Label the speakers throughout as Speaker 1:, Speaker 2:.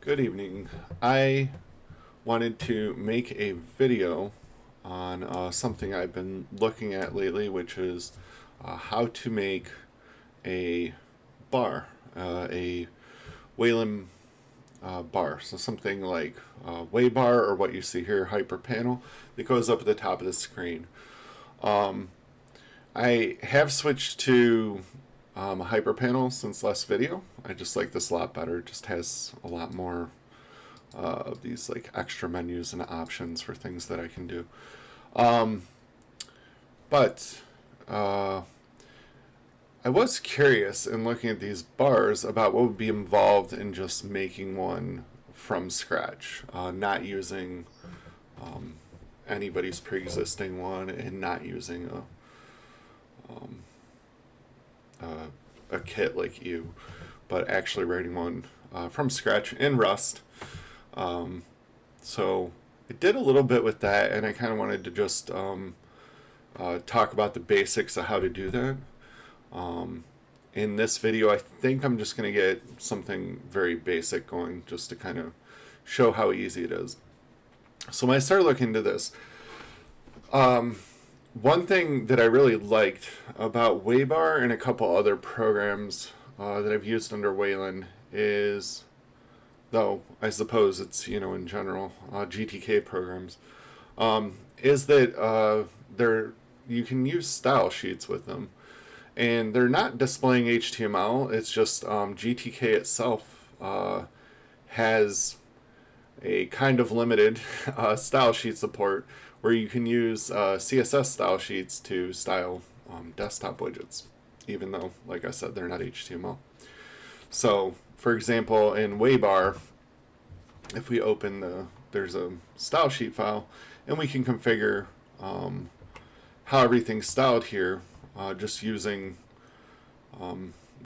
Speaker 1: Good evening. I wanted to make a video on something I've been looking at lately, which is how to make a bar, a Wayland bar. So something like Way bar, or what you see here, Hyper panel, that goes up at the top of the screen. I have switched to a Hyper panel since last video. I just like this a lot better. It just has a lot more of these like extra menus and options for things that I can do. But I was curious in looking at these bars about what would be involved in just making one from scratch, not using anybody's pre-existing one, and not using a kit like you, but actually writing one from scratch in Rust. So I did a little bit with that, and I kind of wanted to just talk about the basics of how to do that. In this video, I think I'm just going to get something very basic going, just to kind of show how easy it is. So when I started looking into this, one thing that I really liked about Waybar and a couple other programs that I've used under Wayland is, though I suppose it's, in general, GTK programs, is that you can use style sheets with them. And they're not displaying HTML, it's just GTK itself has a kind of limited style sheet support where you can use CSS style sheets to style desktop widgets, even though, like I said, they're not HTML. So, for example, in Waybar, if we open there's a style sheet file, and we can configure how everything's styled here just using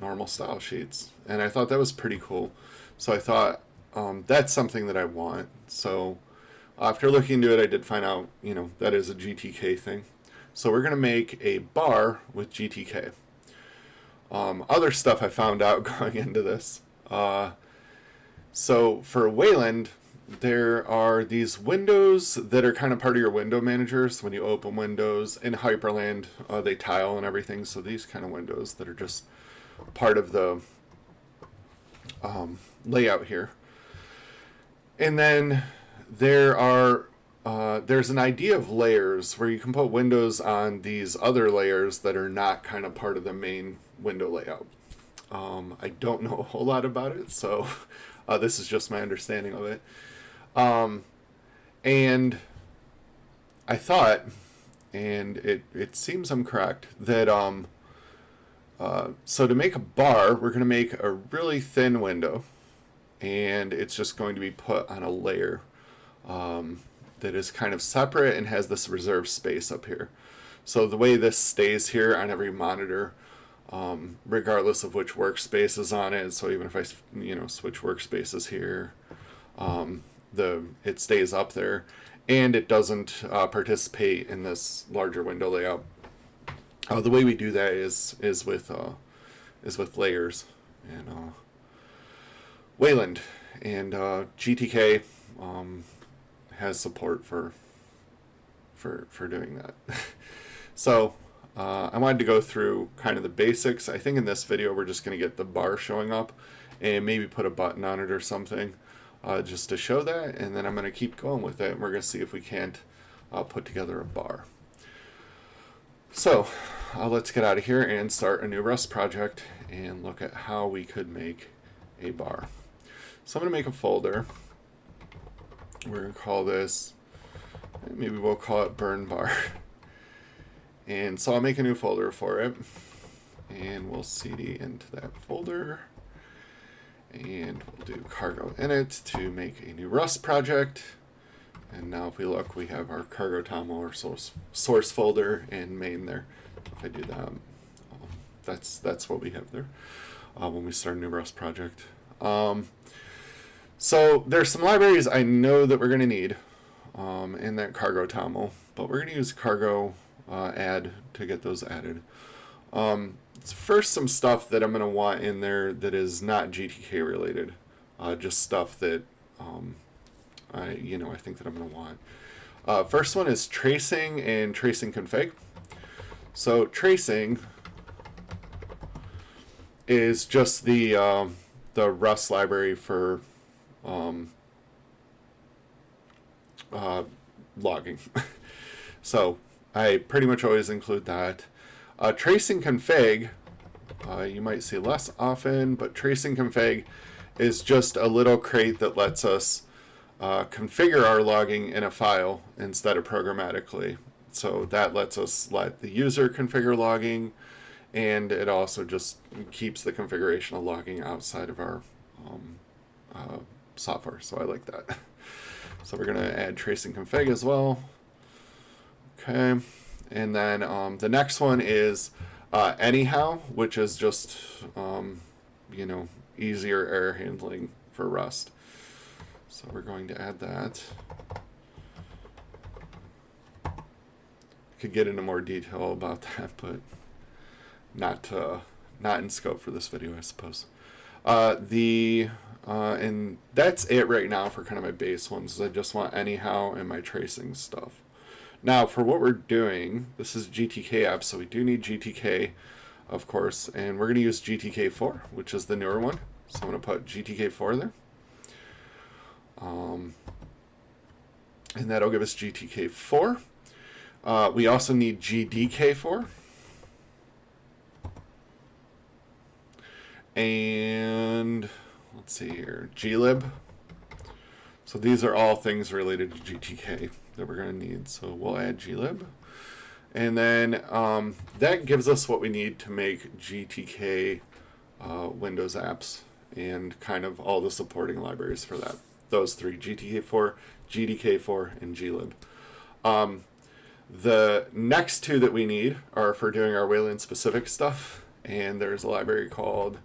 Speaker 1: normal style sheets. And I thought that was pretty cool. So I thought that's something that I want. So after looking into it, I did find out, that is a GTK thing. So we're going to make a bar with GTK. Other stuff I found out going into this. So for Wayland, there are these windows that are kind of part of your window managers. When you open Windows in Hyprland, they tile and everything. So these kind of windows that are just part of the layout here. And then there's an idea of layers where you can put windows on these other layers that are not kind of part of the main window layout. I don't know a whole lot about it, so this is just my understanding of it. And I thought, and it seems I'm correct, that so to make a bar, we're going to make a really thin window, and it's just going to be put on a layer that is kind of separate and has this reserved space up here. So the way this stays here on every monitor, regardless of which workspace is on it, so even if I switch workspaces here, it stays up there, and it doesn't participate in this larger window layout. The way we do that is with layers and Wayland, and GTK has support for doing that. So I wanted to go through kind of the basics. I think in this video we're just going to get the bar showing up and maybe put a button on it or something, just to show that, and then I'm going to keep going with it, and we're going to see if we can't put together a bar. So let's get out of here and start a new Rust project and look at how we could make a bar. So I'm going to make a folder. We're going to call this, maybe we'll call it burn bar. And so I'll make a new folder for it, and we'll cd into that folder, and we'll do cargo init to make a new Rust project. And now if we look, we have our cargo toml or source folder and main there. If I do that, that's what we have there when we start a new Rust project. So there's some libraries I know that we're going to need in that cargo toml, but we're going to use cargo add to get those added. First, some stuff that I'm going to want in there that is not GTK related. just stuff that I think that I'm going to want. First one is tracing and tracing config. So tracing is just the Rust library for logging. So I pretty much always include that. Tracing config, you might see less often, but tracing config is just a little crate that lets us configure our logging in a file instead of programmatically. So that lets us let the user configure logging, and it also just keeps the configuration of logging outside of our software. So I like that. So we're going to add tracing config as well. Okay. And then the next one is anyhow, which is just, easier error handling for Rust. So we're going to add that. Could get into more detail about that, but not in scope for this video, I suppose. And that's it right now for kind of my base ones. I just want anyhow and my tracing stuff. Now for what we're doing, this is GTK app, so we do need GTK, of course, and we're going to use Gtk4, which is the newer one. So I'm going to put Gtk4 there. And that'll give us Gtk4. We also need Gdk4. And let's see here, glib. So these are all things related to GTK that we're going to need. So we'll add glib. And then that gives us what we need to make GTK Windows apps and kind of all the supporting libraries for that. Those three, GTK4, GDK4, and glib. The next two that we need are for doing our Wayland specific stuff. And there's a library called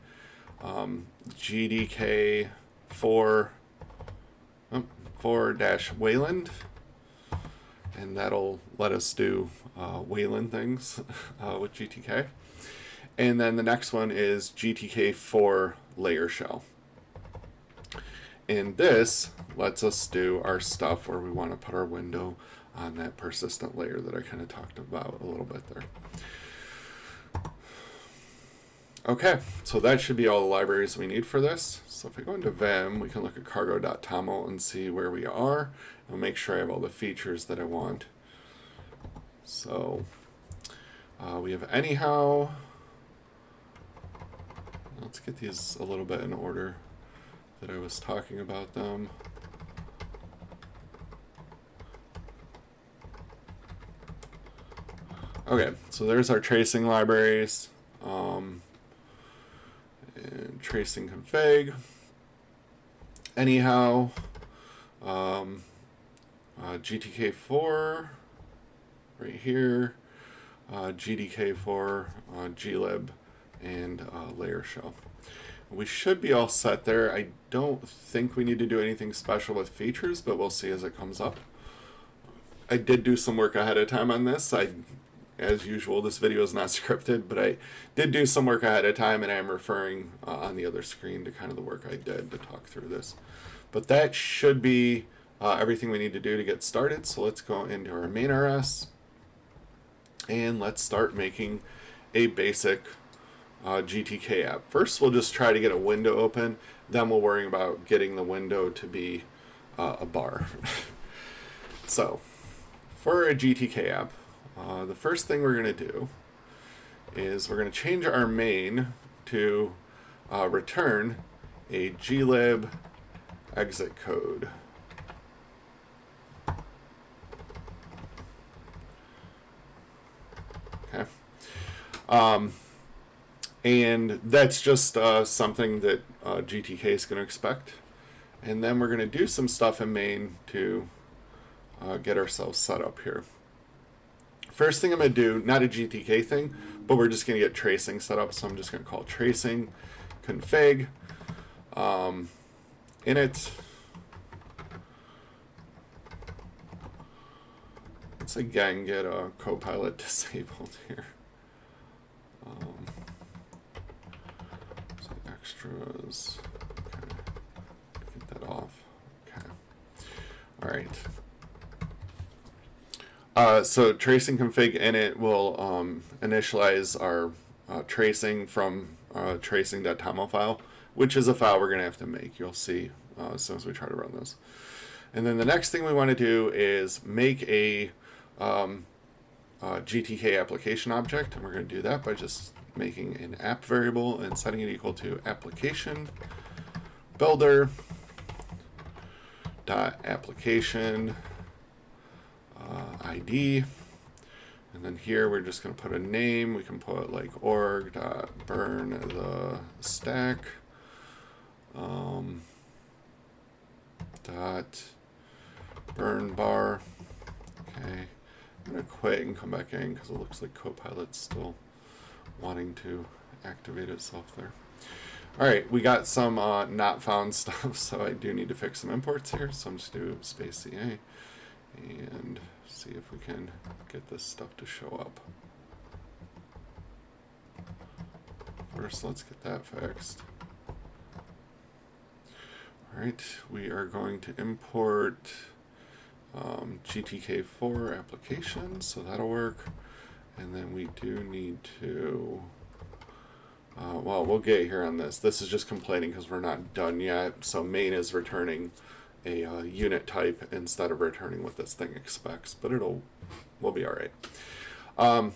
Speaker 1: GDK4-Wayland, and that'll let us do Wayland things with GTK. And then the next one is GTK4 layer shell. And this lets us do our stuff where we want to put our window on that persistent layer that I kind of talked about a little bit there. Okay, so that should be all the libraries we need for this. So if I go into Vim, we can look at cargo.toml and see where we are, and make sure I have all the features that I want. So we have anyhow. Let's get these a little bit in order that I was talking about them. Okay, so there's our tracing libraries. And tracing config, anyhow, GTK4 right here, GDK4, glib, and layer shell. We should be all set there. I don't think we need to do anything special with features, but we'll see as it comes up. I did do some work ahead of time on this. As usual, this video is not scripted, but I did do some work ahead of time, and I am referring on the other screen to kind of the work I did to talk through this. But that should be everything we need to do to get started. So let's go into our main RS, and let's start making a basic GTK app. First, we'll just try to get a window open. Then we'll worry about getting the window to be a bar. So for a GTK app, the first thing we're going to do is we're going to change our main to return a glib exit code. Okay. And that's just something that GTK is going to expect. And then we're going to do some stuff in main to get ourselves set up here. First thing I'm going to do, not a GTK thing, but we're just going to get tracing set up. So I'm just going to call tracing config init. Let's again get a copilot disabled here. So extras. Okay. right. So tracing config init will initialize our tracing from tracing.toml file, which is a file we're going to have to make. You'll see as soon as we try to run this. And then the next thing we want to do is make a GTK application object, and we're going to do that by just making an app variable and setting it equal to application builder dot application ID, and then here we're just going to put a name. We can put like org dot burn the stack dot burn bar. Okay, I'm going to quit and come back in because it looks like Copilot's still wanting to activate itself there. Alright, we got some not found stuff, so I do need to fix some imports here. So I'm just going to do space CA and see if we can get this stuff to show up. First, let's get that fixed. Alright, we are going to import Gtk4 application, so that'll work. And then we do need to, well, we'll get here on this. This is just complaining because we're not done yet. So main is returning a unit type instead of returning what this thing expects, but we'll be all right.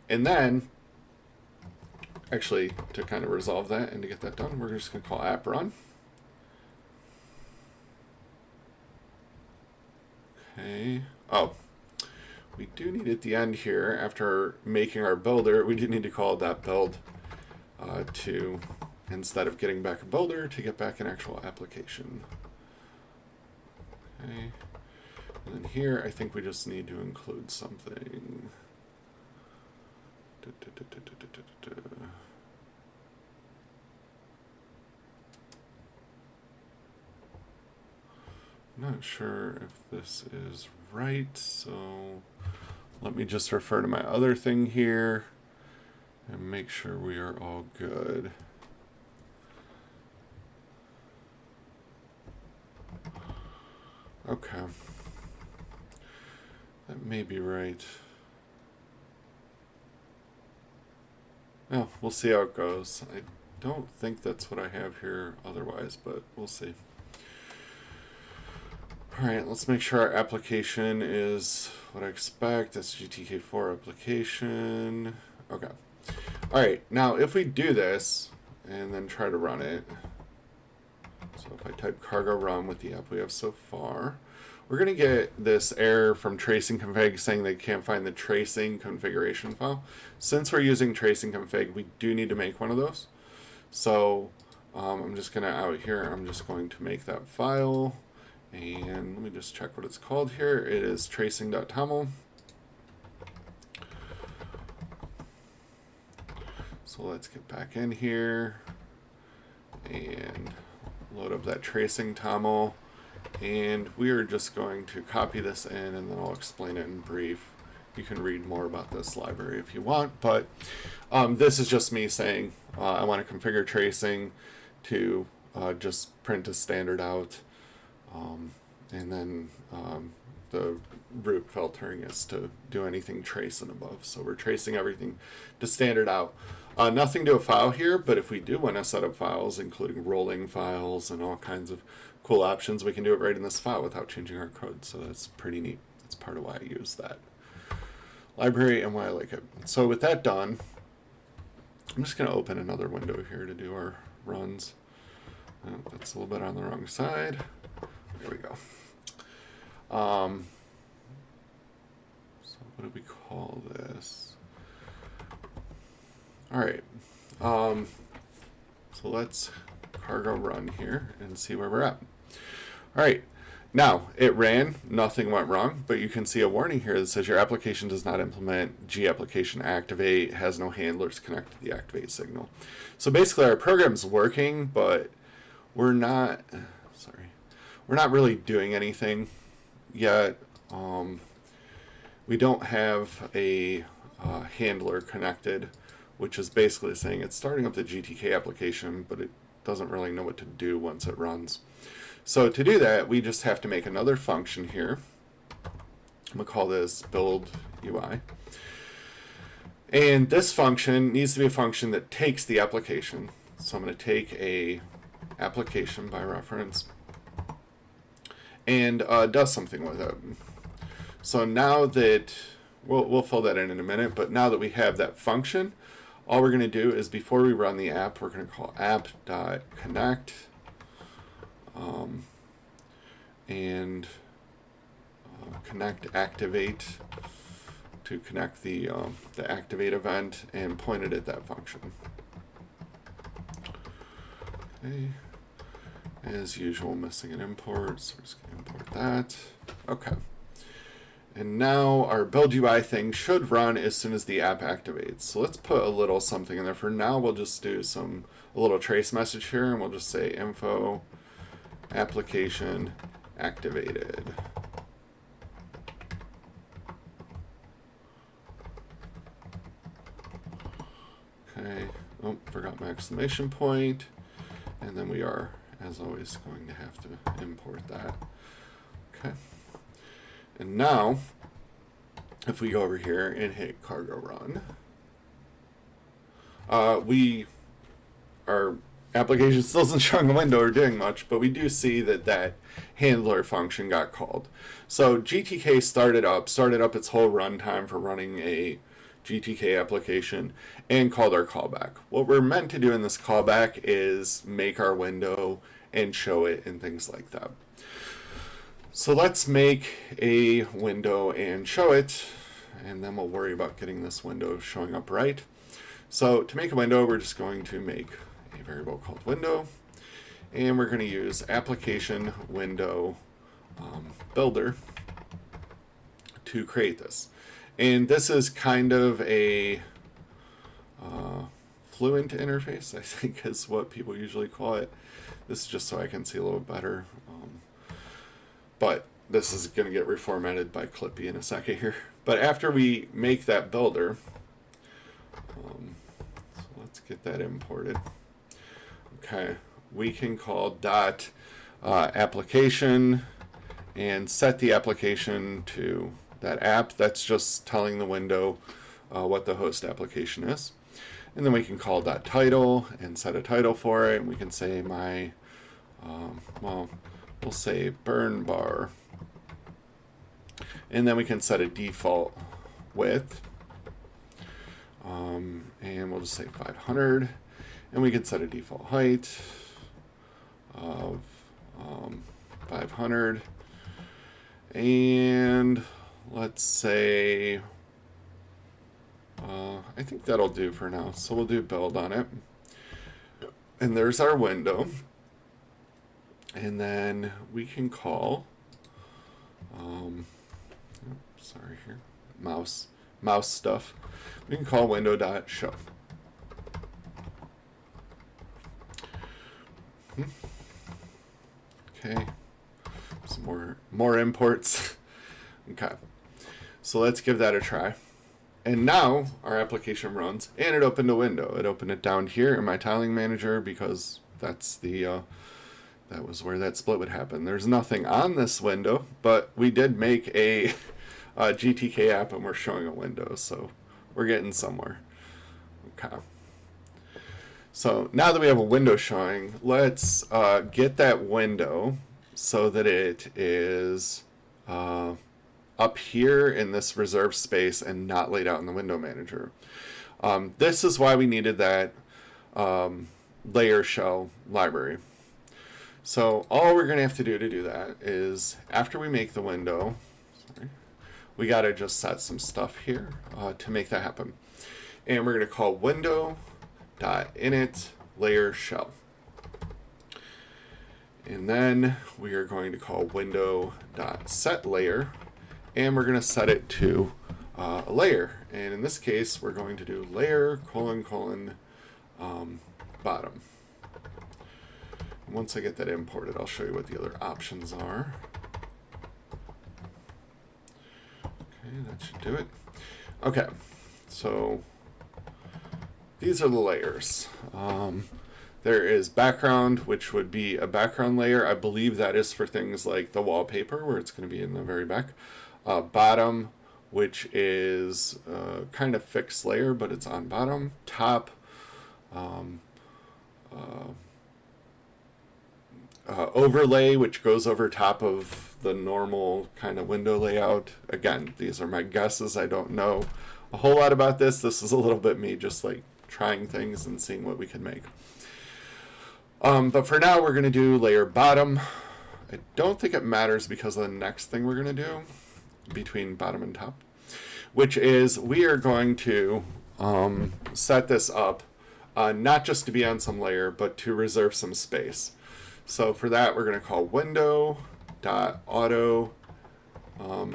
Speaker 1: And then, actually, to kind of resolve that and to get that done, we're just going to call app run. Okay. Oh, we do need at the end here, after making our builder, we do need to call that build to, instead of getting back a builder, to get back an actual application. Okay. And then here, I think we just need to include something. I'm not sure if this is right, so let me just refer to my other thing here and make sure we are all good. Okay. That may be right. Well, we'll see how it goes. I don't think that's what I have here otherwise, but we'll see. Alright, let's make sure our application is what I expect. That's GTK4 application. Okay. Alright, now if we do this and then try to run it, so if I type cargo run with the app we have so far, we're going to get this error from tracing config saying they can't find the tracing configuration file. Since we're using tracing config, we do need to make one of those. So I'm just going to, out here, I'm just going to make that file. And let me just check what it's called here. It is tracing.toml. So let's get back in here and load up that tracing toml. And we are just going to copy this in, and then I'll explain it in brief. You can read more about this library if you want, but this is just me saying I want to configure tracing to just print a standard out. And then the root filtering is to do anything trace and above. So we're tracing everything to standard out. Nothing to a file here, but if we do want to set up files, including rolling files and all kinds of cool options, we can do it right in this file without changing our code. So that's pretty neat. That's part of why I use that library and why I like it. So with that done, I'm just going to open another window here to do our runs. That's a little bit on the wrong side. There we go. So what do we call this? All right. So let's cargo run here and see where we're at. All right. Now it ran, nothing went wrong, but you can see a warning here that says your application does not implement G-application activate, has no handlers connected to the activate signal. So basically our program's working, but we're not really doing anything yet. We don't have a handler connected, which is basically saying it's starting up the GTK application, but it doesn't really know what to do once it runs. So to do that, we just have to make another function here. I'm going to call this build UI. And this function needs to be a function that takes the application. So I'm going to take a application by reference and does something with it. So now that, we'll fill that in a minute, but now that we have that function, all we're going to do is before we run the app, we're going to call app.connect and connect activate to connect the activate event and point it at that function. Okay. As usual, missing an import, so we're just going to import that. Okay. And now our build UI thing should run as soon as the app activates. So let's put a little something in there. For now, we'll just do a little trace message here, and we'll just say info application activated. Okay. Oh, forgot my exclamation point. And then we are, as always, going to have to import that. Okay. And now, if we go over here and hit cargo run, our application still isn't showing a window or doing much, but we do see that that handler function got called. So GTK started up its whole runtime for running a GTK application and called our callback. What we're meant to do in this callback is make our window and show it and things like that. So let's make a window and show it, and then we'll worry about getting this window showing up right. So to make a window, we're just going to make a variable called window, and we're going to use application window builder to create this. And this is kind of a fluent interface, I think is what people usually call it. This is just so I can see a little better. But this is going to get reformatted by Clippy in a second here. But after we make that builder, so let's get that imported. Okay, we can call dot application and set the application to that app. That's just telling the window what the host application is. And then we can call dot title and set a title for it. And we can say my, we'll say burn bar. And then we can set a default width. And we'll just say 500. And we can set a default height of 500. And let's say, I think that'll do for now. So we'll do build on it. And there's our window. And then we can call, sorry here, mouse stuff. We can call window.show. Okay, some more imports. Okay, so let's give that a try. And now our application runs, and it opened a window. It opened it down here in my tiling manager because that's the that was where that split would happen. There's nothing on this window, but we did make a GTK app and we're showing a window, so we're getting somewhere. Okay. So now that we have a window showing, let's get that window so that it is up here in this reserved space and not laid out in the window manager. This is why we needed that layer shell library. So all we're going to have to do that is after we make the window, we got to just set some stuff here to make that happen. And we're going to call window.init layer shell. And then we are going to call window.setLayer, and we're going to set it to a layer. And in this case, we're going to do layer : bottom. Once I get that imported, I'll show you what the other options are. Okay, that should do it. Okay, so these are the layers. There is background, which would be a background layer. I believe that is for things like the wallpaper, where it's going to be in the very back. Bottom, which is kind of fixed layer, but it's on bottom. Top, overlay, which goes over top of the normal kind of window layout. Again, these are my guesses. I don't know a whole lot about this. This is a little bit me just like trying things and seeing what we can make. But for now, we're going to do layer bottom. I don't think it matters because of the next thing we're going to do between bottom and top, which is we are going to set this up not just to be on some layer, but to reserve some space. So for that, we're going to call window.auto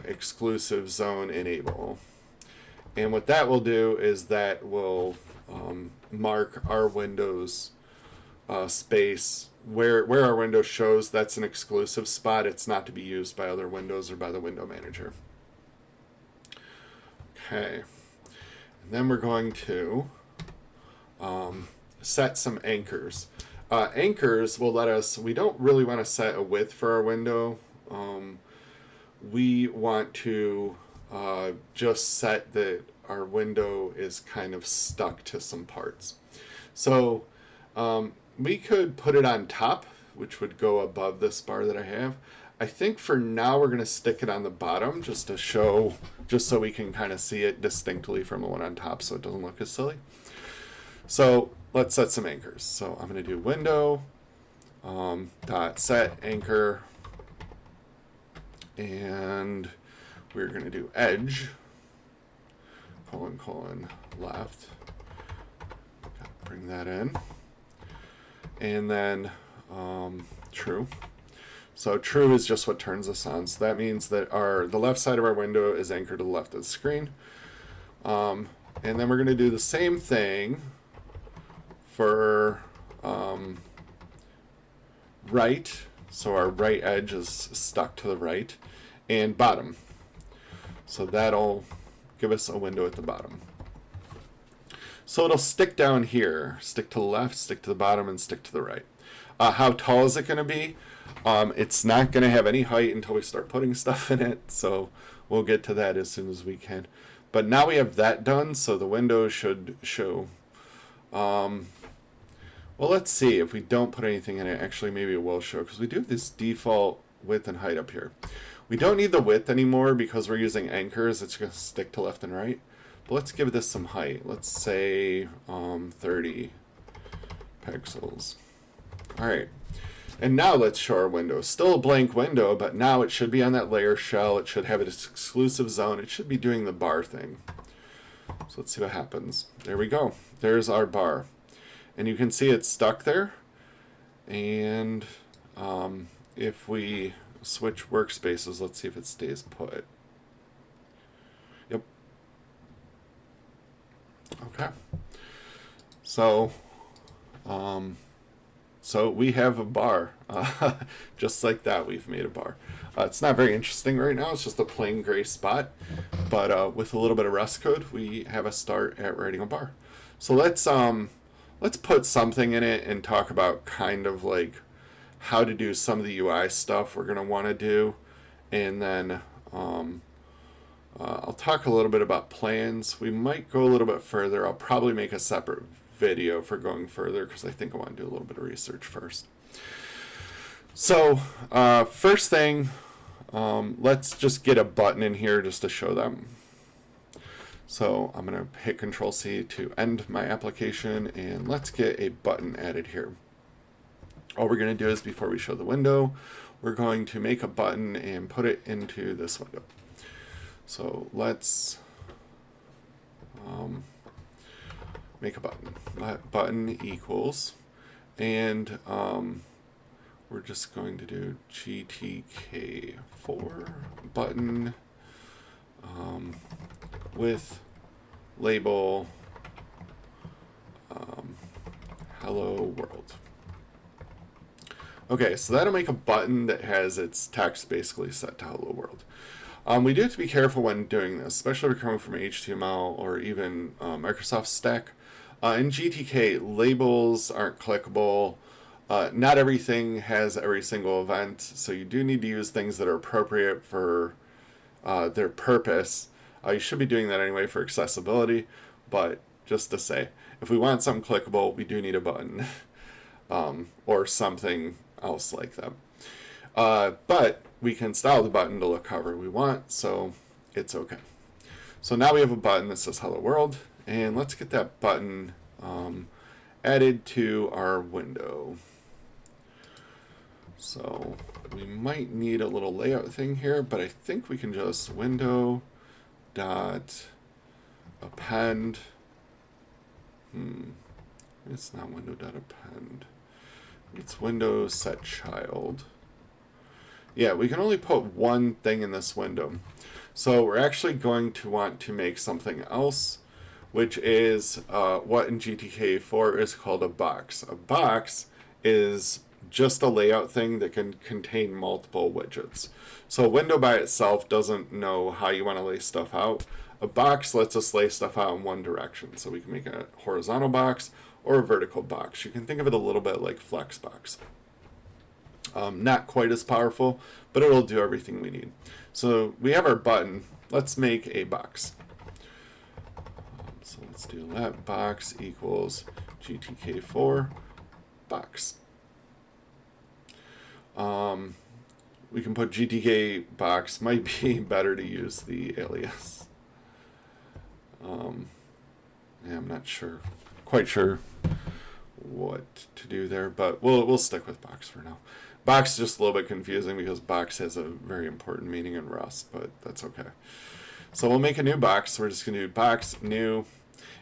Speaker 1: exclusive zone enable. And what that will do is that will mark our Windows space where our window shows that's an exclusive spot. It's not to be used by other windows or by the window manager. Okay. And then we're going to set some anchors. Anchors will let us, we don't really want to set a width for our window. We want to just set that our window is kind of stuck to some parts. So we could put it on top, which would go above this bar that I have. I think for now we're going to stick it on the bottom just to show, just so we can kind of see it distinctly from the one on top so it doesn't look as silly. So let's set some anchors. So I'm going to do window dot set anchor, and we're going to do edge colon left. Bring that in. And then true. So true is just what turns us on. So that means that the left side of our window is anchored to the left of the screen. And then we're going to do the same thing for right. So our right edge is stuck to the right. And bottom. So that'll give us a window at the bottom. So it'll stick down here, stick to the left, stick to the bottom, and stick to the right. How tall is it going to be? It's not going to have any height until we start putting stuff in it, so we'll get to that as soon as we can. But now we have that done, so the window should show. Well, let's see. If we don't put anything in it, actually maybe it will show, because we do have this default width and height up here. We don't need the width anymore because we're using anchors. It's going to stick to left and right. But let's give this some height. Let's say 30 pixels. All right. And now let's show our window. Still a blank window, but now it should be on that layer shell. It should have its exclusive zone. It should be doing the bar thing. So let's see what happens. There we go. There's our bar. And you can see it's stuck there. And if we switch workspaces, let's see if it stays put. Yep. Okay. So we have a bar. Just like that, we've made a bar. It's not very interesting right now. It's just a plain gray spot. But with a little bit of Rust code, we have a start at writing a bar. So let's put something in it and talk about kind of like how to do some of the UI stuff we're going to want to do. And then I'll talk a little bit about plans. We might go a little bit further. I'll probably make a separate video for going further because I think I want to do a little bit of research first. So first thing, let's just get a button in here just to show them. So I'm going to hit Control-C to end my application, and let's get a button added here. All we're going to do is, before we show the window, we're going to make a button and put it into this window. So let's make a button. Button equals, and we're just going to do Gtk4 button with label hello world. Okay, so that'll make a button that has its text basically set to hello world. We do have to be careful when doing this, especially if we're coming from HTML or even Microsoft Stack. In GTK, labels aren't clickable. Not everything has every single event, so you do need to use things that are appropriate for their purpose. You should be doing that anyway for accessibility, but just to say, if we want something clickable, we do need a button or something else like that. But we can style the button to look however we want, so it's okay. So now we have a button that says Hello World, and let's get that button added to our window. So we might need a little layout thing here, but I think we can just window dot append. It's not window dot append. It's window set child. Yeah, we can only put one thing in this window. So we're actually going to want to make something else, which is what in GTK4 is called a box. A box is just a layout thing that can contain multiple widgets. So a window by itself doesn't know how you want to lay stuff out. A box lets us lay stuff out in one direction. So we can make a horizontal box or a vertical box. You can think of it a little bit like Flexbox. Not quite as powerful, but it'll do everything we need. So we have our button. Let's make a box. So let's do let box equals GTK4 box. We can put GTK box. Might be better to use the alias. Yeah, I'm not quite sure what to do there, but we'll stick with box for now. Box is just a little bit confusing because box has a very important meaning in Rust, but that's okay. So we'll make a new box. We're just going to do box new,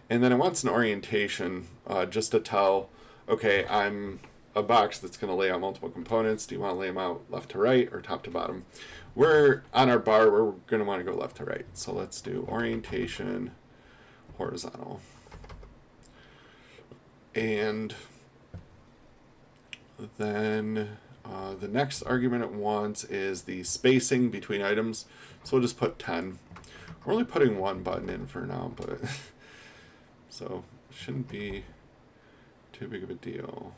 Speaker 1: and then it wants an orientation just to tell, okay, I'm a box that's going to lay out multiple components. Do you want to lay them out left to right or top to bottom? We're on our bar, we're going to want to go left to right. So let's do orientation horizontal. And then the next argument it wants is the spacing between items. So we'll just put 10. We're only putting one button in for now, but so it shouldn't be too big of a deal.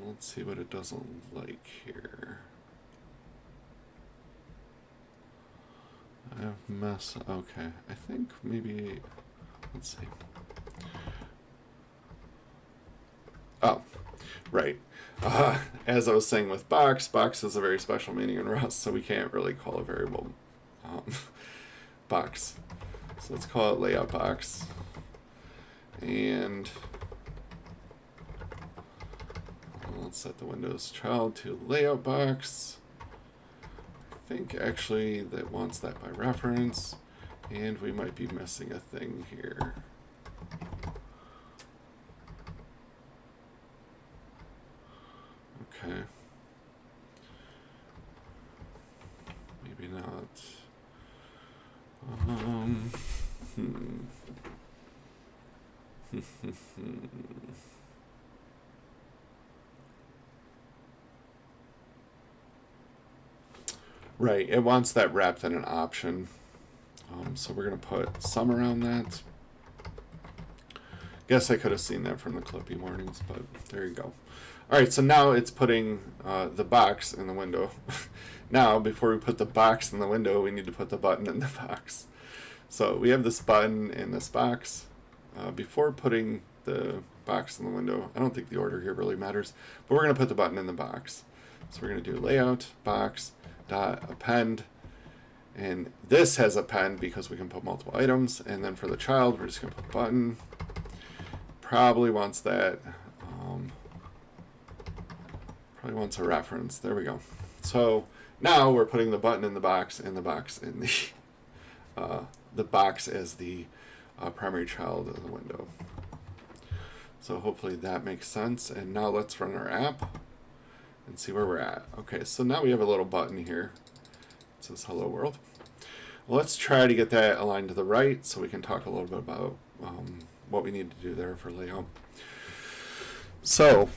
Speaker 1: Let's see what it doesn't like here. Okay, I think maybe, let's see. Oh, right. As I was saying with box has a very special meaning in Rust, so we can't really call a variable box. So let's call it layout box. And let's set the Windows child to layout box. I think actually that wants that by reference, and we might be missing a thing here. Okay. Maybe not. Right, it wants that wrapped in an option. So we're going to put some around that. Guess I could have seen that from the Clippy warnings, but there you go. All right, so now it's putting the box in the window. Now, before we put the box in the window, we need to put the button in the box. So we have this button in this box. Before putting the box in the window, I don't think the order here really matters, but we're going to put the button in the box. So we're going to do layout box dot append, and this has append because we can put multiple items. And then for the child, we're just going to put button. Probably wants that. Probably wants a reference. There we go. So now we're putting the button in the box, and the box in the box as the primary child of the window. So hopefully that makes sense. And now let's run our app and see where we're at. Okay, so now we have a little button here. It says Hello World. Let's try to get that aligned to the right so we can talk a little bit about what we need to do there for layout. So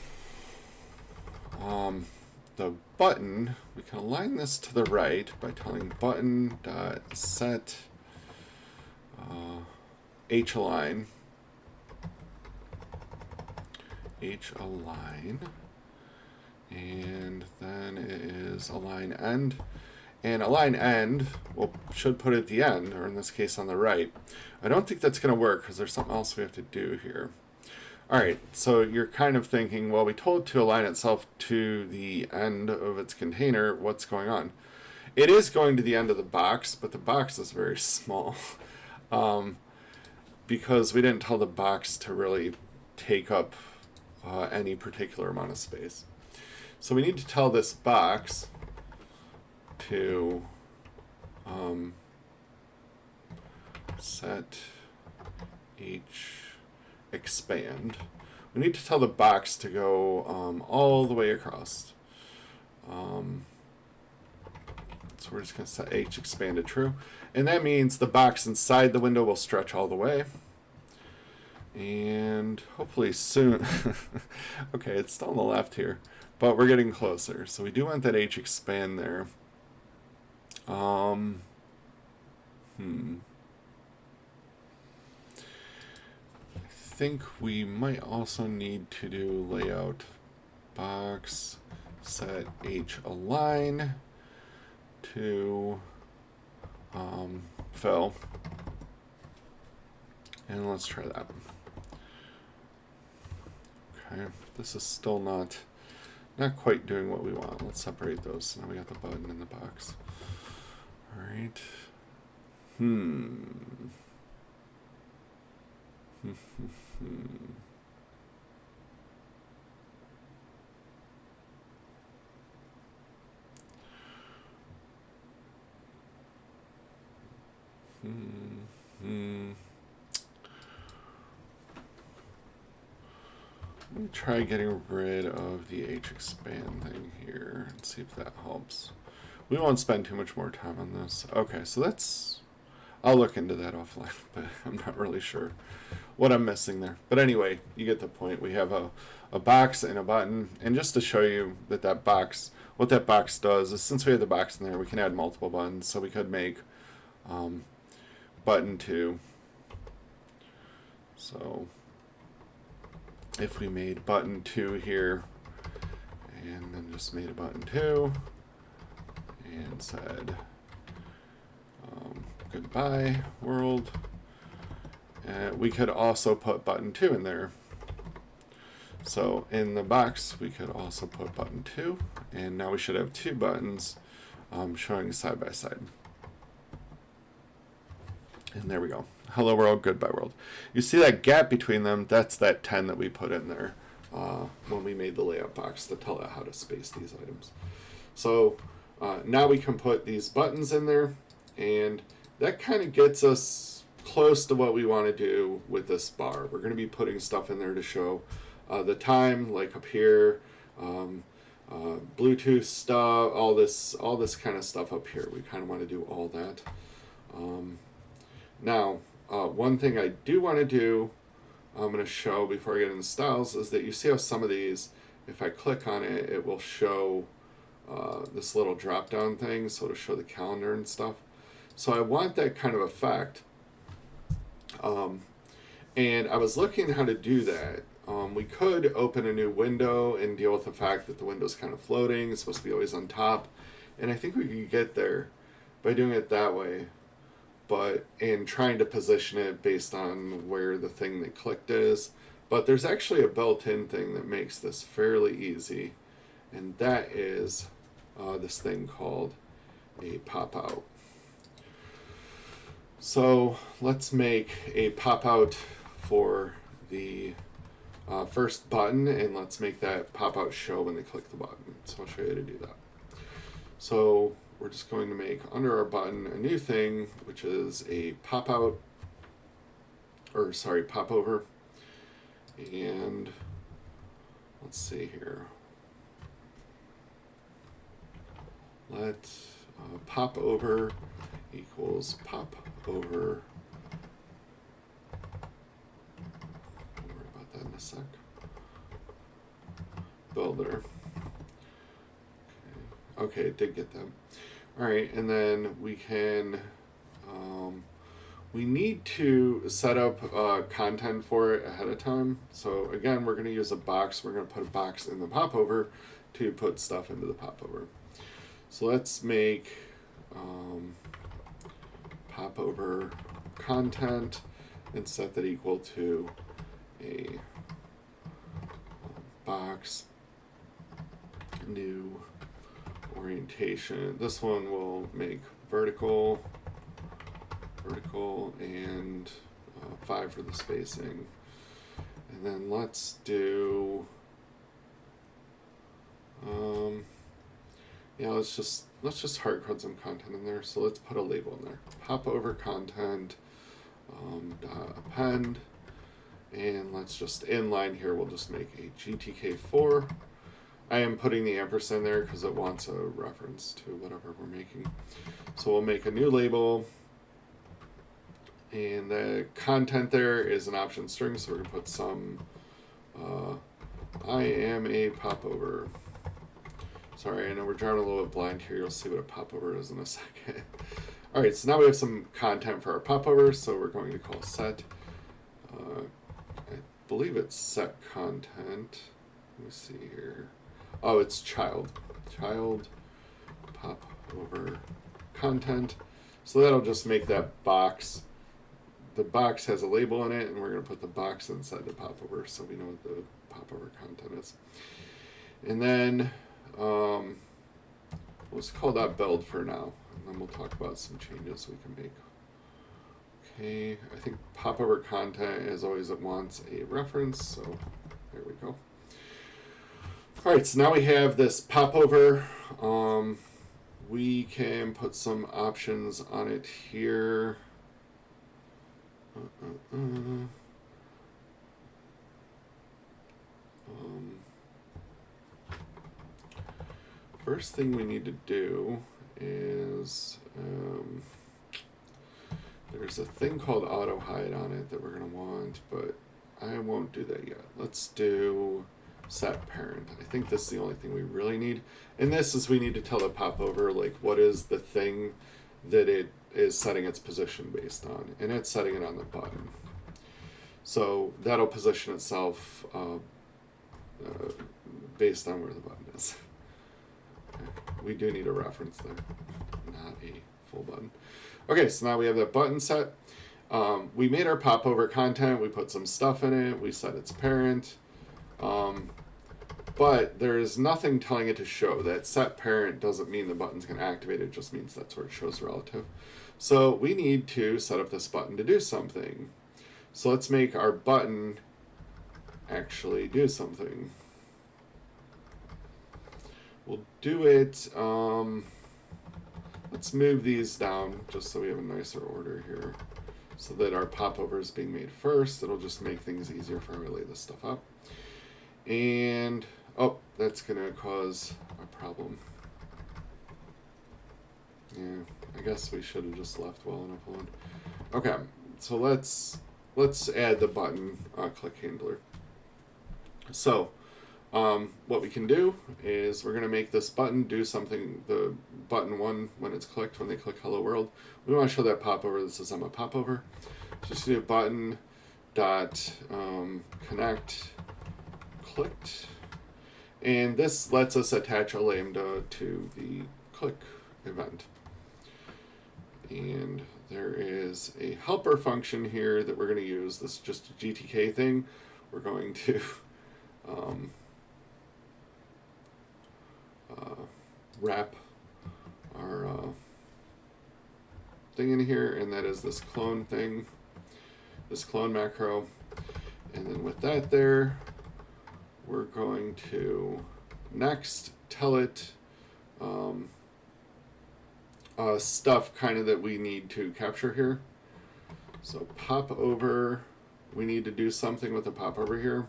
Speaker 1: the button, we can align this to the right by telling button.set h align. H align, and then it is align end, and align end, well, should put it at the end, or in this case on the right. I don't think that's going to work because there's something else we have to do here. All right, so you're kind of thinking, well, we told it to align itself to the end of its container. What's going on? It is going to the end of the box, but the box is very small because we didn't tell the box to really take up any particular amount of space. So we need to tell this box to set H expand. We need to tell the box to go all the way across. So we're just going to set H expand to true. And that means the box inside the window will stretch all the way. And hopefully soon. Okay, it's still on the left here, but we're getting closer. So we do want that H expand there. I think we might also need to do layout box set H align to fill, and let's try that. Okay, this is still not quite doing what we want. Let's separate those. So now we got the button in the box. All right. Let me try getting rid of the H expand thing here and see if that helps. We won't spend too much more time on this. Okay, so that's... I'll look into that offline, but I'm not really sure what I'm missing there. But anyway, you get the point. We have a box and a button. And just to show you that that box, what that box does is, since we have the box in there, we can add multiple buttons. So we could make button 2. So if we made button 2 here, and then just made a button 2, and said goodbye world, we could also put button 2 in there. So in the box we could also put button 2, and now we should have 2 buttons showing side by side. And there we go. Hello world, goodbye world. You see that gap between them? That's that 10 that we put in there when we made the layout box to tell it how to space these items. So now we can put these buttons in there, and that kind of gets us close to what we want to do with this bar. We're going to be putting stuff in there to show the time, like up here, Bluetooth stuff, all this kind of stuff up here. We kind of want to do all that. Now, one thing I do want to do, I'm going to show before I get into styles, is that you see how some of these, if I click on it, it will show this little drop down thing, so to show the calendar and stuff. So I want that kind of effect. And I was looking how to do that. We could open a new window and deal with the fact that the window's kind of floating. It's supposed to be always on top. And I think we could get there by doing it that way. But in trying to position it based on where the thing that clicked is. But there's actually a built-in thing that makes this fairly easy. And that is this thing called a pop-out. So let's make a pop-out for the first button, and let's make that pop-out show when they click the button. So I'll show you how to do that. So we're just going to make under our button a new thing, which is a pop-out, or sorry, pop-over. And let's see here. Let pop over equals pop over. Don't worry about that in a sec. Builder. Okay, it did get them. All right, and then we can we need to set up content for it ahead of time. So again, we're going to use a box. We're going to put a box in the popover to put stuff into the popover. So let's make popover content and set that equal to a box new orientation. This one will make vertical and 5 for the spacing. And then let's do yeah, let's just hard code some content in there. So let's put a label in there. Popover content append, and let's just inline here, we'll just make a GTK4. I am putting the ampersand there because it wants a reference to whatever we're making. So we'll make a new label, and the content there is an option string, so we're going to put some I am a popover. Sorry, I know we're drawing a little bit blind here. You'll see what a popover is in a second. All right, so now we have some content for our popover, so we're going to call set. I believe it's set content. Let me see here. Oh, it's child popover content. So that'll just make that box. The box has a label in it, and we're going to put the box inside the popover so we know what the popover content is. And then let's call that build for now, and then we'll talk about some changes we can make. Okay, I think popover content, as always, it wants a reference, so there we go. All right, so now we have this popover. We can put some options on it here. First thing we need to do is there's a thing called auto hide on it that we're going to want, but I won't do that yet. Let's do set parent. I think this is the only thing we really need. And this is we need to tell the popover like what is the thing that it is setting its position based on, and it's setting it on the button. So that'll position itself based on where the button is. Okay. We do need a reference there, not a full button. Okay, so now we have that button set. We made our popover content, we put some stuff in it, we set its parent, but there is nothing telling it to show. That set parent doesn't mean the button's going to activate, it just means that's where it shows relative. So we need to set up this button to do something. So let's make our button actually do something. We'll do it, let's move these down just so we have a nicer order here, so that our popover is being made first. It'll just make things easier for me to lay this stuff up. And, oh, that's going to cause a problem. Yeah, I guess we should have just left well enough alone. Okay, so let's add the button click handler. So what we can do is we're going to make this button do something. The button one, when it's clicked, when they click hello world, we want to show that popover that says I'm a popover. Just do button dot connect clicked, and this lets us attach a lambda to the click event. And there is a helper function here that we're going to use. This is just a GTK thing. We're going to wrap our thing in here, and that is this clone thing, this clone macro. And then with that there, we're going to next tell it stuff kind of that we need to capture here. So popover, we need to do something with the popover here.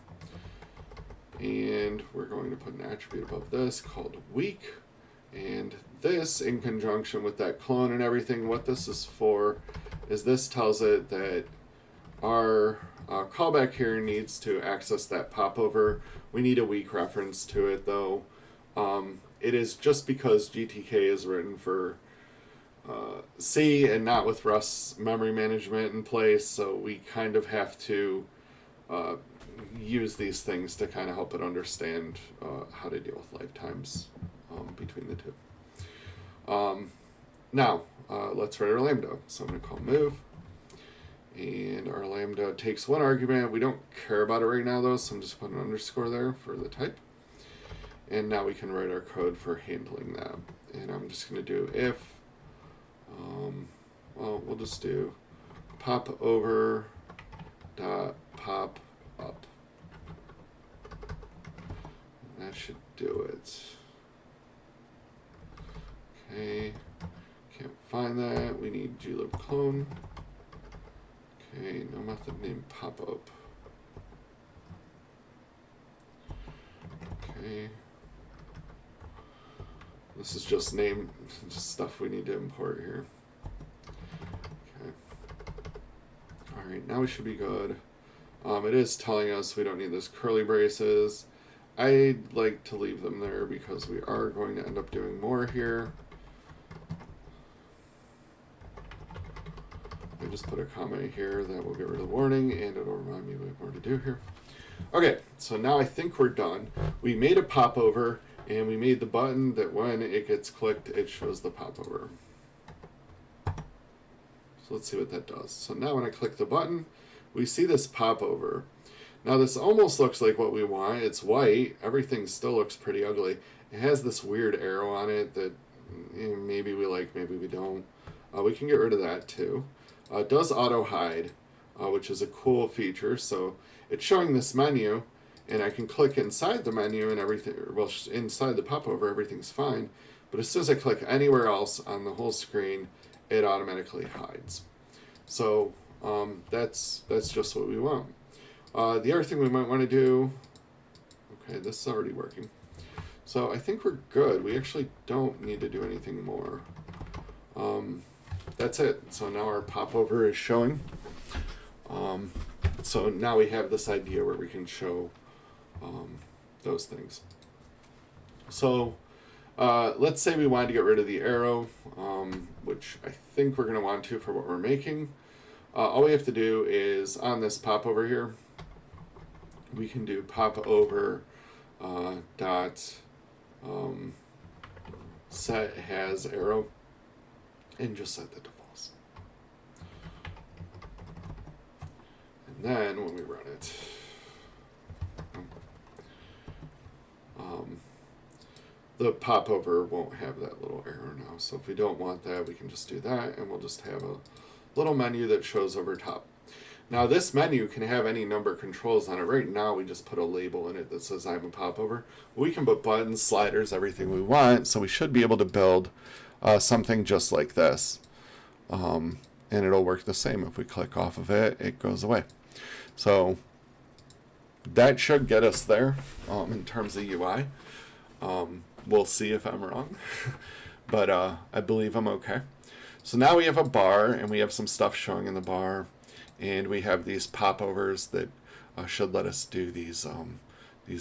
Speaker 1: And we're going to put an attribute above this called weak. And this, in conjunction with that clone and everything, what this is for is this tells it that our callback here needs to access that popover. We need a weak reference to it, though. It is just because GTK is written for C and not with Rust's memory management in place, so we kind of have to uh, use these things to kind of help it understand how to deal with lifetimes between the two. Now, let's write our lambda. So I'm going to call move. And our lambda takes one argument. We don't care about it right now, though, so I'm just putting an underscore there for the type. And now we can write our code for handling that. And I'm just going to do if, well, we'll just do pop over dot pop up. That should do it. Okay, can't find that. We need glib clone. Okay, no method named pop up. Okay. This is just just stuff we need to import here. Okay. Alright, now we should be good. It is telling us we don't need those curly braces. I'd like to leave them there because we are going to end up doing more here. I just put a comment here that will get rid of the warning, and it'll remind me we have more to do here. Okay, so now I think we're done. We made a popover, and we made the button that when it gets clicked, it shows the popover. So let's see what that does. So now when I click the button, we see this popover. Now this almost looks like what we want. It's white. Everything still looks pretty ugly. It has this weird arrow on it that maybe we like, maybe we don't. We can get rid of that too. It does auto hide, which is a cool feature. So it's showing this menu, and I can click inside the menu and everything, well, inside the popover, everything's fine. But as soon as I click anywhere else on the whole screen, it automatically hides. So that's just what we want. The other thing we might want to do, okay, this is already working. So I think we're good. We actually don't need to do anything more. That's it. So now our popover is showing. So now we have this idea where we can show those things. So let's say we wanted to get rid of the arrow, which I think we're going to want to for what we're making. All we have to do is on this popover here, we can do popover dot set has arrow and just set the defaults. And then when we run it, the popover won't have that little arrow now. So if we don't want that, we can just do that, and we'll just have a little menu that shows over top. Now this menu can have any number of controls on it. Right now we just put a label in it that says I'm a popover. We can put buttons, sliders, everything we want, so we should be able to build something just like this. And it'll work the same. If we click off of it, it goes away. So that should get us there in terms of UI. We'll see if I'm wrong, but I believe I'm okay. So now we have a bar, and we have some stuff showing in the bar, and we have these popovers that should let us do these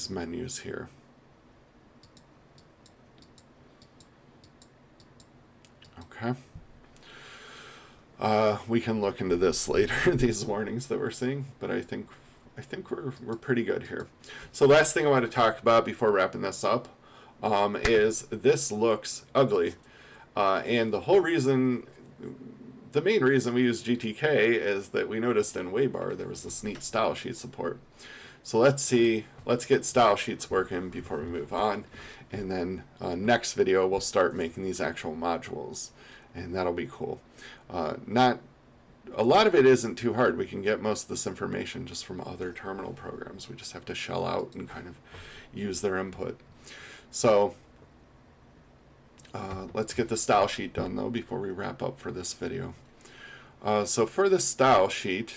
Speaker 1: menus here. Okay. We can look into this later, these warnings that we're seeing, but I think we're pretty good here. So last thing I want to talk about before wrapping this up is this looks ugly. And the main reason we use GTK is that we noticed in Waybar there was this neat style sheet support. So let's get style sheets working before we move on. And then next video we'll start making these actual modules, and that'll be cool. A lot of it isn't too hard. We can get most of this information just from other terminal programs. We just have to shell out and kind of use their input. So let's get the style sheet done though before we wrap up for this video. So for the style sheet,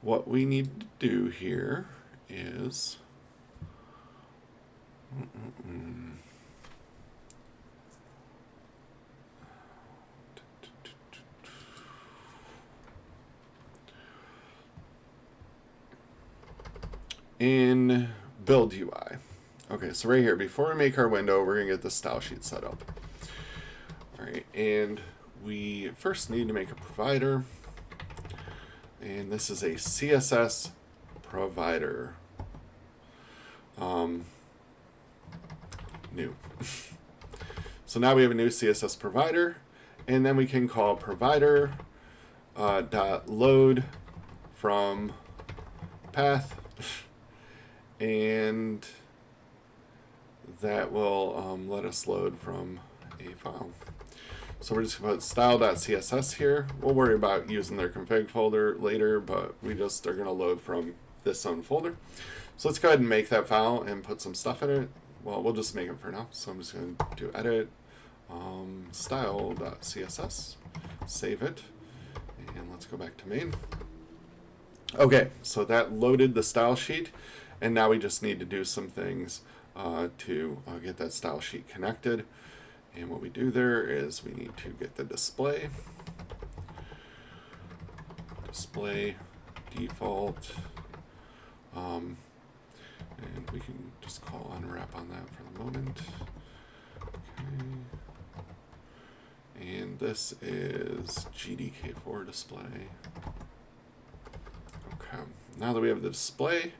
Speaker 1: what we need to do here is in build UI. Okay, so right here, before we make our window, we're going to get the style sheet set up. All right, and we first need to make a provider, and this is a CSS provider. New. So now we have a new CSS provider, and then we can call provider dot load from path, and that will let us load from a file. So we're just going to put style.css here. We'll worry about using their config folder later, but we just are going to load from this own folder. So let's go ahead and make that file and put some stuff in it. Well, we'll just make it for now. So I'm just going to do edit style.css, save it, and let's go back to main. Okay, so that loaded the style sheet, and now we just need to do some things to get that style sheet connected. And what we do there is we need to get the display default, and we can just call unwrap on that for the moment. Okay. And this is Gtk4 display. Okay, now that we have the display,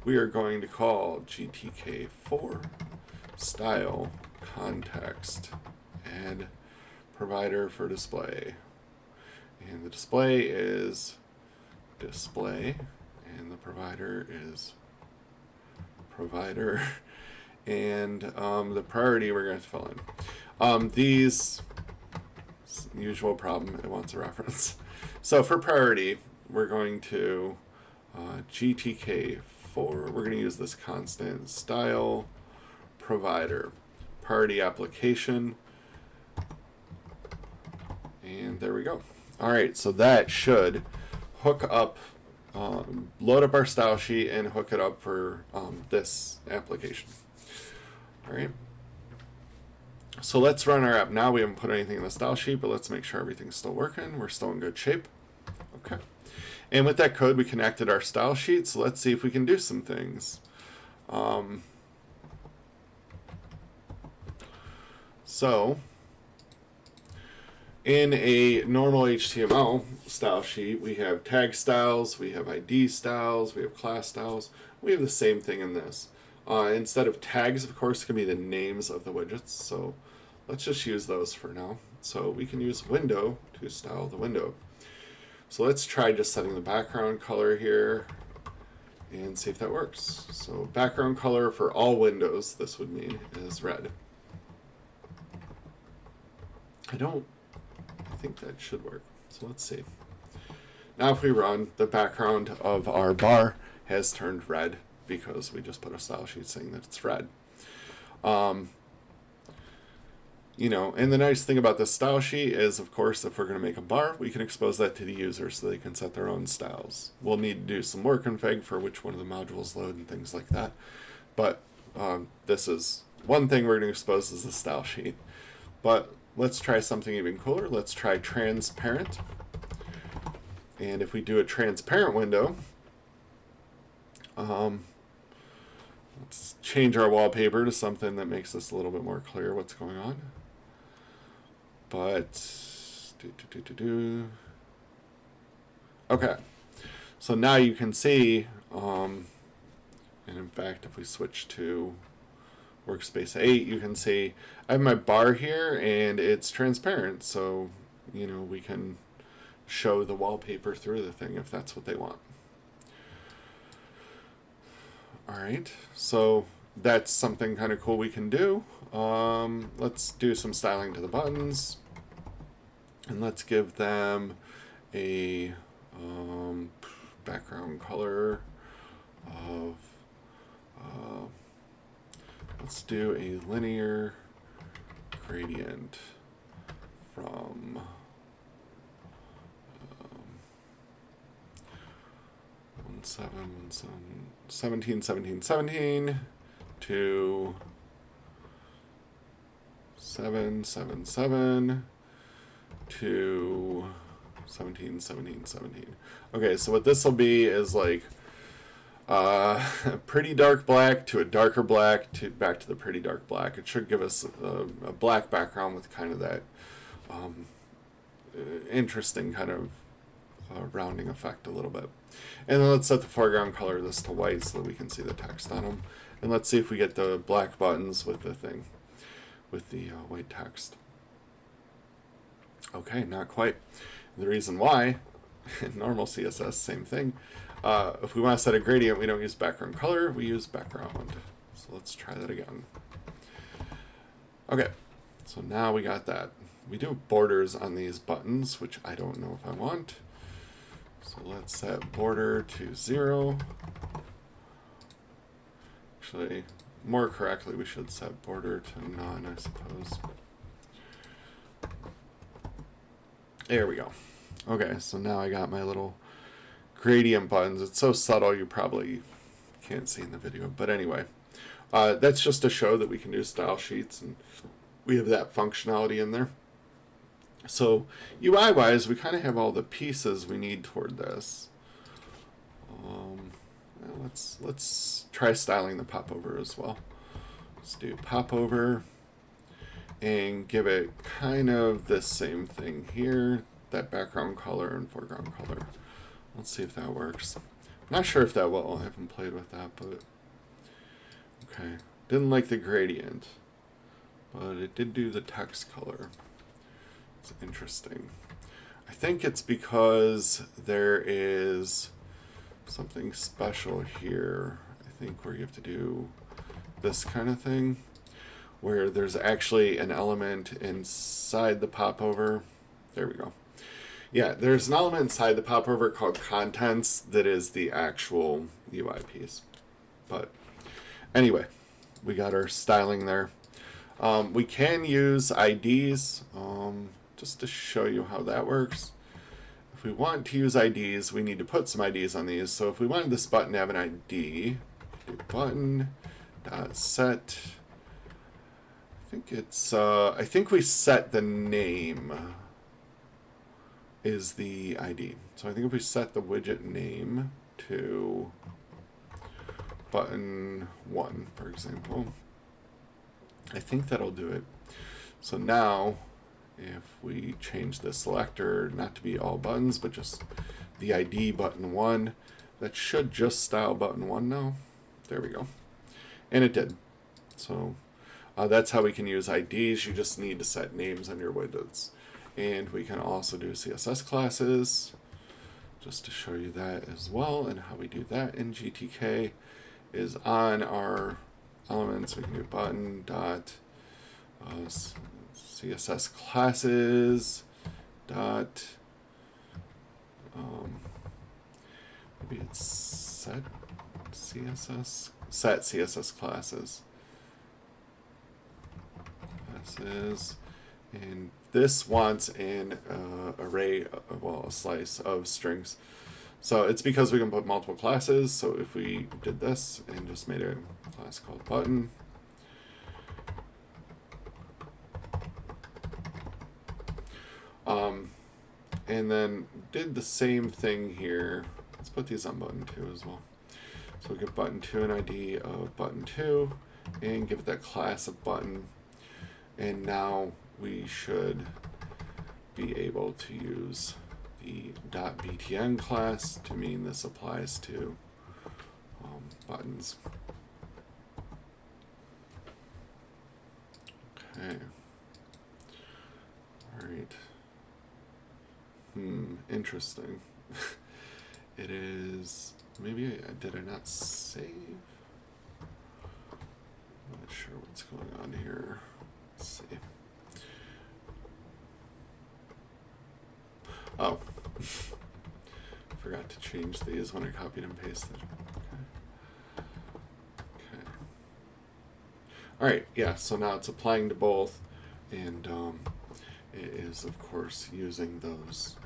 Speaker 1: we are going to call Gtk4 style context add provider for display, and the display is display, and the provider is provider, and the priority we're going to fill in. These usual problem, it wants a reference. So for priority, we're going to Gtk4, we're going to use this constant style provider priority application, and there we go. All right, so that should hook up, load up our style sheet and hook it up for this application. All right, so let's run our app now. We haven't put anything in the style sheet, but let's make sure everything's still working. We're still in good shape. Okay, and with that code we connected our style sheet, so let's see if we can do some things. So in a normal HTML style sheet, we have tag styles, we have ID styles, we have class styles. We have the same thing in this. Instead of tags, of course, it can be the names of the widgets. So let's just use those for now. So we can use window to style the window. So let's try just setting the background color here and see if that works. So background color for all windows, this would mean, is red. I think that should work. So let's see. Now if we run, the background of our bar has turned red because we just put a style sheet saying that it's red. You know, and the nice thing about this style sheet is, of course, if we're going to make a bar, we can expose that to the user so they can set their own styles. We'll need to do some more config for which one of the modules load and things like that. But this is one thing we're going to expose is the style sheet. But let's try something even cooler. Let's try transparent. And if we do a transparent window, let's change our wallpaper to something that makes this a little bit more clear what's going on. But, okay. So now you can see, and in fact, if we switch to workspace 8, you can see I have my bar here and it's transparent, so you know we can show the wallpaper through the thing if that's what they want. Alright, so that's something kind of cool we can do. Let's do some styling to the buttons, and let's give them a background color of let's do a linear gradient from 17 to 777 to 17. Okay, so what this will be is like pretty dark black to a darker black to back to the pretty dark black. It should give us a black background with kind of that um, interesting kind of rounding effect a little bit. And then let's set the foreground color of this to white so that we can see the text on them. And let's see if we get the black buttons with the thing, with the white text. Okay, not quite. The reason why, in normal CSS, same thing. If we want to set a gradient, we don't use background color, we use background. So let's try that again. Okay, so now we got that. We do have borders on these buttons, which I don't know if I want. So let's set border to 0. Actually, more correctly, we should set border to none, I suppose. There we go. Okay, so now I got my little gradient buttons. It's so subtle you probably can't see in the video. But anyway, that's just to show that we can do style sheets, and we have that functionality in there. So UI-wise, we kind of have all the pieces we need toward this. Let's try styling the popover as well. Let's do popover and give it kind of the same thing here, that background color and foreground color. Let's see if that works. I'm not sure if that will. I haven't played with that, but okay. Didn't like the gradient, but it did do the text color. It's interesting. I think it's because there is something special here. I think where you have to do this kind of thing, where there's actually an element inside the popover. There we go. Yeah, there's an element inside the popover called contents that is the actual UI piece. But anyway, we got our styling there. We can use IDs, just to show you how that works. If we want to use IDs, we need to put some IDs on these. So if we wanted this button to have an ID, do button dot set. I think we set the name is the ID. So I think if we set the widget name to button 1, for example, I think that'll do it. So now, if we change the selector not to be all buttons, but just the ID button 1, that should just style button 1 now. There we go. And it did. So that's how we can use IDs. You just need to set names on your widgets. And we can also do CSS classes, just to show you that as well. And how we do that in GTK is on our elements. We can do button dot CSS classes dot maybe it's set CSS classes, and this wants an array, well, a slice of strings. So it's because we can put multiple classes. So if we did this and just made a class called button, and then did the same thing here. Let's put these on button 2 as well. So we'll give button 2 an ID of button 2 and give it that class of button. And now we should be able to use the .btn class to mean this applies to buttons. Okay. All right. Interesting. It is, maybe did I not save? I'm not sure what's going on here. Let's see. Oh, forgot to change these when I copied and pasted. Okay. All right, yeah, so now it's applying to both, and it is, of course, using those,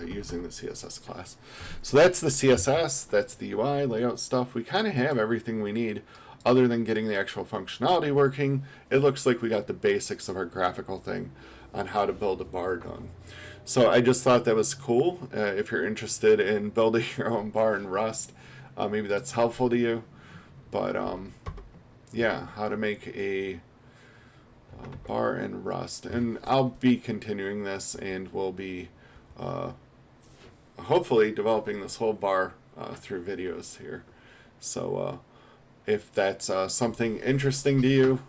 Speaker 1: using the CSS class. So that's the CSS, that's the UI, layout stuff. We kind of have everything we need other than getting the actual functionality working. It looks like we got the basics of our graphical thing on how to build a bar done. So I just thought that was cool. If you're interested in building your own bar in Rust, Maybe that's helpful to you. But yeah, how to make a bar in Rust. And I'll be continuing this, and we'll be hopefully developing this whole bar through videos here. So if that's something interesting to you,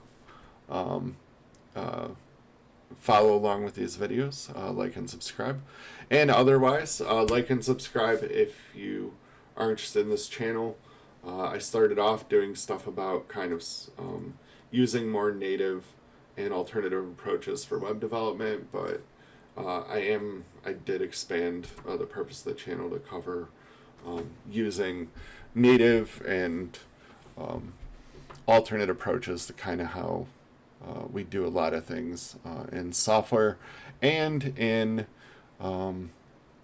Speaker 1: follow along with these videos, like and subscribe. And otherwise, like and subscribe if you are interested in this channel. I started off doing stuff about kind of using more native and alternative approaches for web development, but I did expand the purpose of the channel to cover using native and alternate approaches to kind of how we do a lot of things in software and in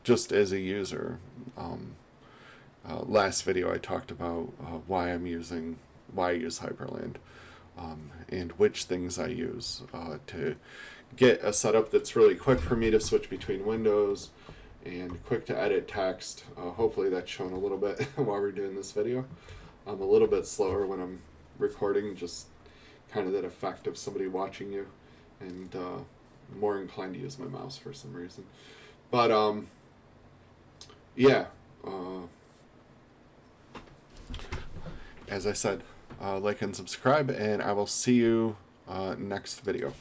Speaker 1: just as a user. Last video I talked about why I use Hyprland and which things I use to get a setup that's really quick for me to switch between windows and quick to edit text. Hopefully that's shown a little bit while we're doing this video. I'm a little bit slower when I'm recording, just kind of that effect of somebody watching you, and more inclined to use my mouse for some reason. But yeah, as I said, like and subscribe, and I will see you next video.